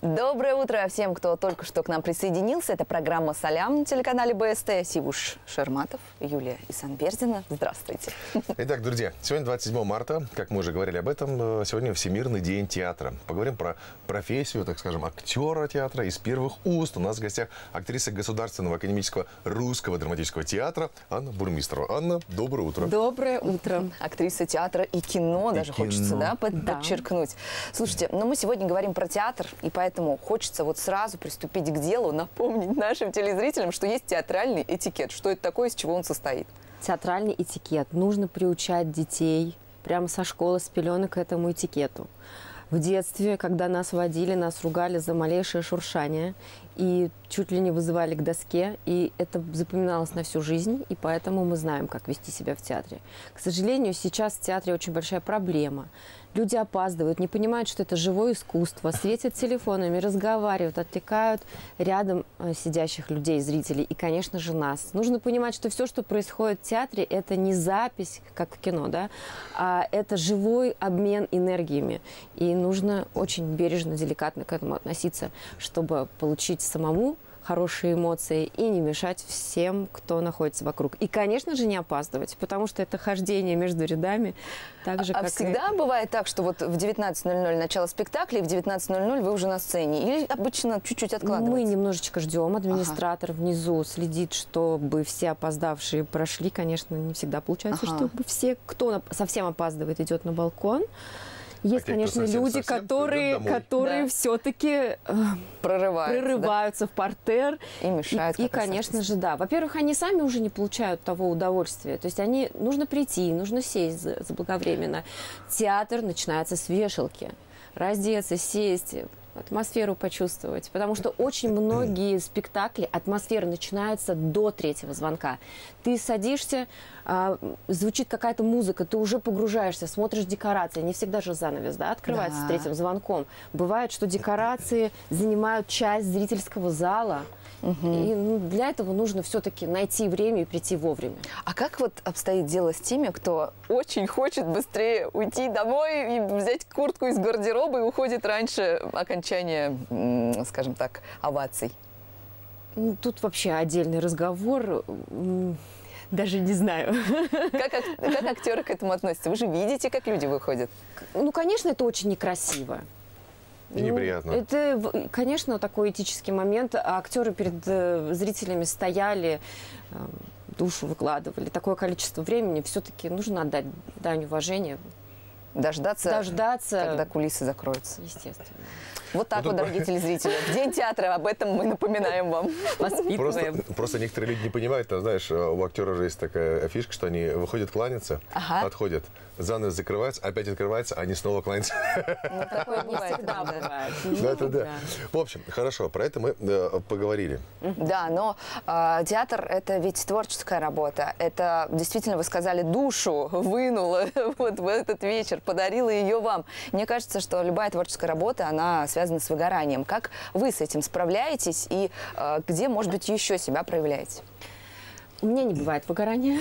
Доброе утро всем, кто только что к нам присоединился. Это программа «Салям» на телеканале БСТ. Сивуш Шерматов, Юлия Исанбердина. Здравствуйте. Итак, друзья, сегодня 27 марта, как мы уже говорили об этом, сегодня Всемирный день театра. Поговорим про профессию, так скажем, актера театра из первых уст. У нас в гостях актриса Государственного академического русского драматического театра Анна Бурмистрова. Анна, доброе утро. Доброе утро. Актриса театра и кино, даже хочется подчеркнуть. Слушайте, но мы сегодня говорим про театр, и поэтому хочется вот сразу приступить к делу, напомнить нашим телезрителям, что есть театральный этикет. Что это такое, из чего он состоит? Театральный этикет. Нужно приучать детей прямо со школы, с пеленок к этому этикету. В детстве, когда нас водили, нас ругали за малейшее шуршание и чуть ли не вызывали к доске, и это запоминалось на всю жизнь, и поэтому мы знаем, как вести себя в театре. К сожалению, сейчас в театре очень большая проблема. Люди опаздывают, не понимают, что это живое искусство, светят телефонами, разговаривают, отвлекают рядом сидящих людей, зрителей и, конечно же, нас. Нужно понимать, что все, что происходит в театре, это не запись, как в кино, да, а это живой обмен энергиями. И нужно очень бережно, деликатно к этому относиться, чтобы получить самому хорошие эмоции и не мешать всем, кто находится вокруг. И, конечно же, не опаздывать, потому что это хождение между рядами. Так же, как всегда бывает так, что вот в 19:00 начало спектакля, и в 19:00 вы уже на сцене? Или обычно чуть-чуть откладывается? Мы немножечко ждем. Администратор внизу следит, чтобы все опоздавшие прошли. Конечно, не всегда получается, чтобы все, кто совсем опаздывает, идет на балкон. Есть, конечно, люди, которые все-таки прорываются в партерр. И мешают. И, конечно же, да. Во-первых, они сами уже не получают того удовольствия. То есть нужно прийти, нужно сесть заблаговременно. Театр начинается с вешалки. Раздеться, сесть, атмосферу почувствовать. Потому что очень многие спектакли, атмосфера начинается до третьего звонка. Ты садишься, звучит какая-то музыка, ты уже погружаешься, смотришь декорации. Не всегда же занавес, да, открывается с третьим звонком. Бывает, что декорации занимают часть зрительского зала. И для этого нужно все-таки найти время и прийти вовремя. А как вот обстоит дело с теми, кто очень хочет быстрее уйти домой и взять куртку из гардероба и уходит раньше окончания, скажем так, оваций? Тут вообще отдельный разговор. Даже не знаю. Как актеры к этому относятся? Вы же видите, как люди выходят. Ну, конечно, это очень некрасиво. И неприятно. Это, конечно, такой этический момент. Актеры перед зрителями стояли, душу выкладывали. Такое количество времени все-таки нужно отдать дань уважения. Дождаться, когда кулисы закроются. Естественно. Вот так вот, дорогие телезрители. В День театра об этом мы напоминаем вам. Просто некоторые люди не понимают, знаешь, у актера же есть такая фишка, что они выходят кланяться, отходят, занавес закрывается, опять открывается, они снова кланяются. Ну, такое не всегда бывает. Да. В общем, хорошо, про это мы поговорили. Да, но театр – это ведь творческая работа. Это, действительно, вы сказали, душу вынула вот в этот вечер, подарила ее вам. Мне кажется, что любая творческая работа, она связана с выгоранием. Как вы с этим справляетесь и где, может быть, еще себя проявляете? У меня не бывает выгорания,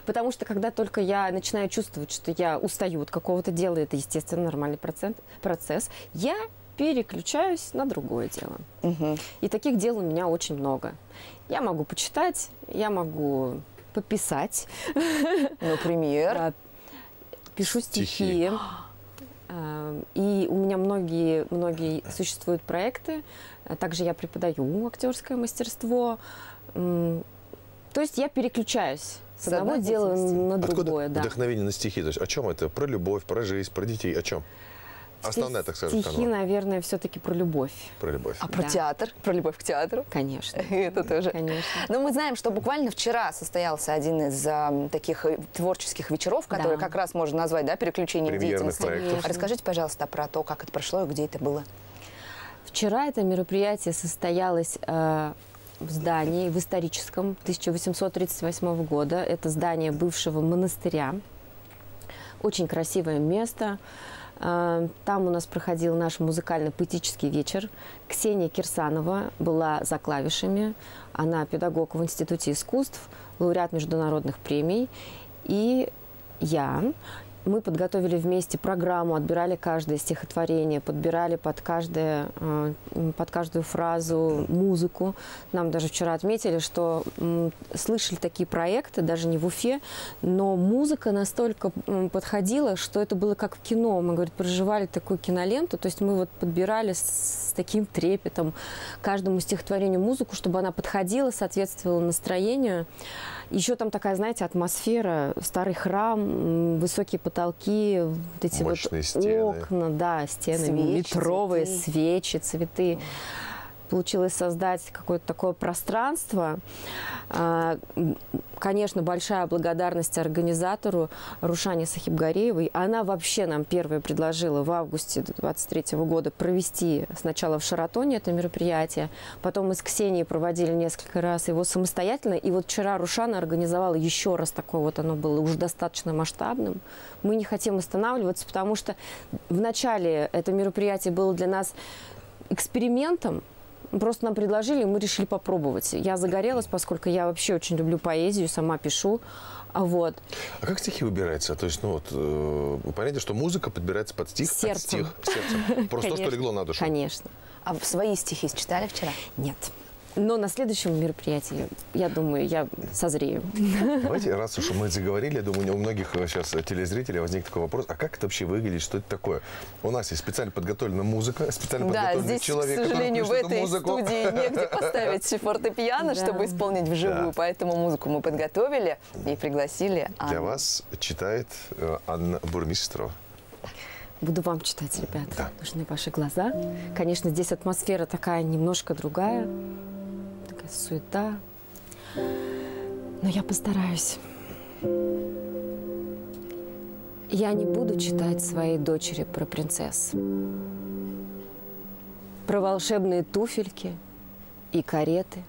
потому что когда только я начинаю чувствовать, что я устаю от какого-то дела, это, естественно, нормальный процесс, я переключаюсь на другое дело. И таких дел у меня очень много. Я могу почитать, я могу пописать. Например? Пишу стихи. И у меня многие существуют проекты. Также я преподаю актерское мастерство. То есть я переключаюсь с одного дела на другое. Откуда вдохновение на стихи? То есть о чем это? Про любовь, про жизнь, про детей? О чем? Основная, так скажем, стихи, наверное, все-таки про любовь. Про любовь. А про театр? Про любовь к театру? Конечно. Это тоже. Конечно. Но мы знаем, что буквально вчера состоялся один из таких творческих вечеров, который как раз можно назвать, да, переключением деятельности. Расскажите, пожалуйста, про то, как это прошло и где это было. Вчера это мероприятие состоялось в здании, в историческом, 1838 года. Это здание бывшего монастыря. Очень красивое место. Там у нас проходил наш музыкально-поэтический вечер. Ксения Кирсанова была за клавишами. Она педагог в Институте искусств, лауреат международных премий. И я. Мы подготовили вместе программу, отбирали каждое стихотворение, подбирали под каждую фразу музыку. Нам даже вчера отметили, что слышали такие проекты, даже не в Уфе, но музыка настолько подходила, что это было как в кино. Мы, говорит, проживали такую киноленту, то есть мы вот подбирали с таким трепетом каждому стихотворению музыку, чтобы она подходила, соответствовала настроению. Еще там такая, знаете, атмосфера, старый храм, высокие потолки, вот эти мощные вот стены. окна, да, стены Свечи, метровые, цветы. свечи, цветы. Получилось создать какое-то такое пространство. Конечно, большая благодарность организатору Рушане Сахибгареевой. Она вообще нам первая предложила в августе 2023 года провести сначала в Шаратоне это мероприятие, потом мы с Ксенией проводили несколько раз его самостоятельно. И вот вчера Рушана организовала еще раз такое, вот оно было уже достаточно масштабным. Мы не хотим останавливаться, потому что вначале это мероприятие было для нас экспериментом. Просто нам предложили, и мы решили попробовать. Я загорелась, поскольку я вообще очень люблю поэзию, сама пишу. Вот. А как стихи выбираются? То есть, ну вот, понятно, что музыка подбирается под стих, Сердцем. сердцем. Просто то, что легло на душу. Конечно. А свои стихи читали вчера? Нет. Но на следующем мероприятии, я думаю, я созрею. Давайте, раз уж мы заговорили, я думаю, у многих сейчас телезрителей возник такой вопрос, а как это вообще выглядит, что это такое? У нас есть специально подготовленная музыка, специально Да, подготовленный здесь, человек, к сожалению, в который пишет этой эту музыку. студии негде поставить фортепиано, Да. чтобы исполнить вживую, Да. поэтому музыку мы подготовили и пригласили Анну. Для вас читает Анна Бурмистрова. Буду вам читать, ребята. Да. Нужны ваши глаза. Конечно, здесь атмосфера такая немножко другая. Такая суета. Но я постараюсь. Я не буду читать своей дочери про принцесс. Про волшебные туфельки и кареты.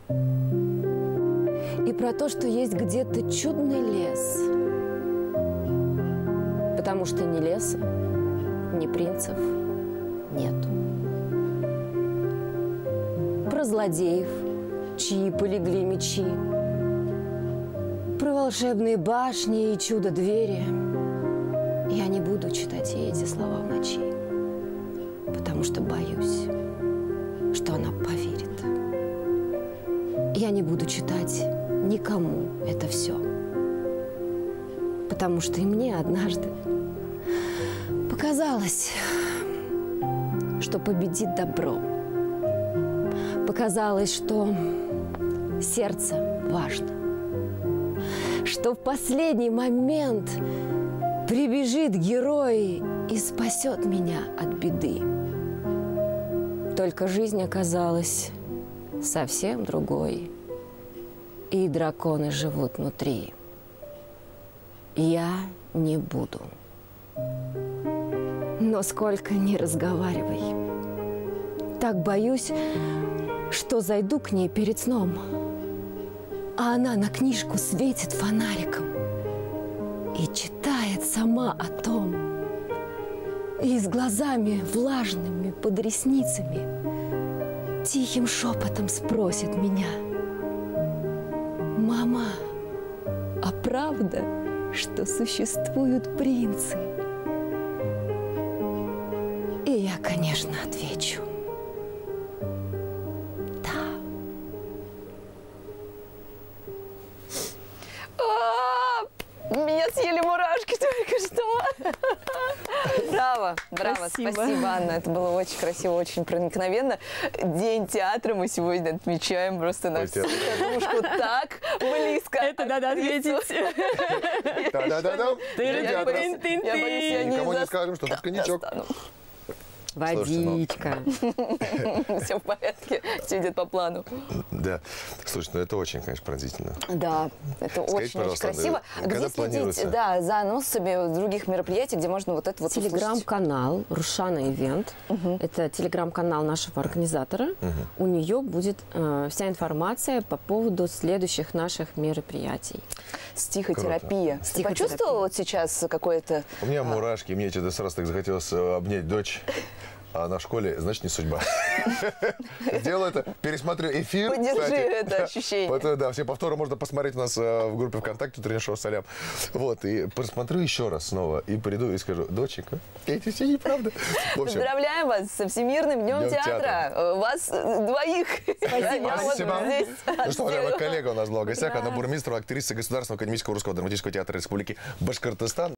И про то, что есть где-то чудный лес. Потому что ни леса, ни принцев нету. Про злодеев, чьи полегли мечи. Про волшебные башни и чудо-двери. Я не буду читать ей эти слова в ночи, потому что боюсь, что она поверит. Я не буду читать никому это все, потому что и мне однажды показалось, что победит добро. Показалось, что сердце важно, что в последний момент прибежит герой и спасет меня от беды. Только жизнь оказалась совсем другой, и драконы живут внутри. Я не буду. Но сколько ни разговаривай, так боюсь, что зайду к ней перед сном, а она на книжку светит фонариком и читает сама о том, и с глазами влажными под ресницами тихим шепотом спросит меня: «Мама, а правда, что существуют принцы?» И я, конечно, отвечу: да. Меня съели мурашки только что. Браво, браво, спасибо, Анна. Это было очень красиво, очень проникновенно. День театра мы сегодня отмечаем просто на всю катушку так близко. Это надо ответить. Да-да-да-да. Я боюсь, я Никому не не скажем, что тут коньячок. Водичка. Все в порядке, все идет по плану. Да. Слушай, ну это очень, конечно, пронзительно. Да, это очень пожалуйста, красиво. когда Где следить, планируется? да, за анонсами других мероприятий, где можно вот это вот услышать? Телеграм-канал Рушана Ивент. Это телеграм-канал нашего организатора. У нее будет вся информация по поводу следующих наших мероприятий. Стихотерапия. Ты Стихотерапия. почувствовала вот сейчас какое-то... У меня мурашки, мне что-то сразу так захотелось обнять дочь. а она в школе, значит, не судьба. Сделаю это, пересмотрю эфир. Поддержи это ощущение. Да, все повторы можно посмотреть у нас в группе ВКонтакте «Утреннее шоу Салям». Вот, и посмотрю еще раз снова, и приду и скажу: доченька, эти все неправда. Поздравляем вас со Всемирным днем театра. Вас двоих. Спасибо. Ну что, уважаемая коллега у нас была в гостях, Анна Бурмистрова, актриса Государственного академического русского драматического театра Республики Башкортостан.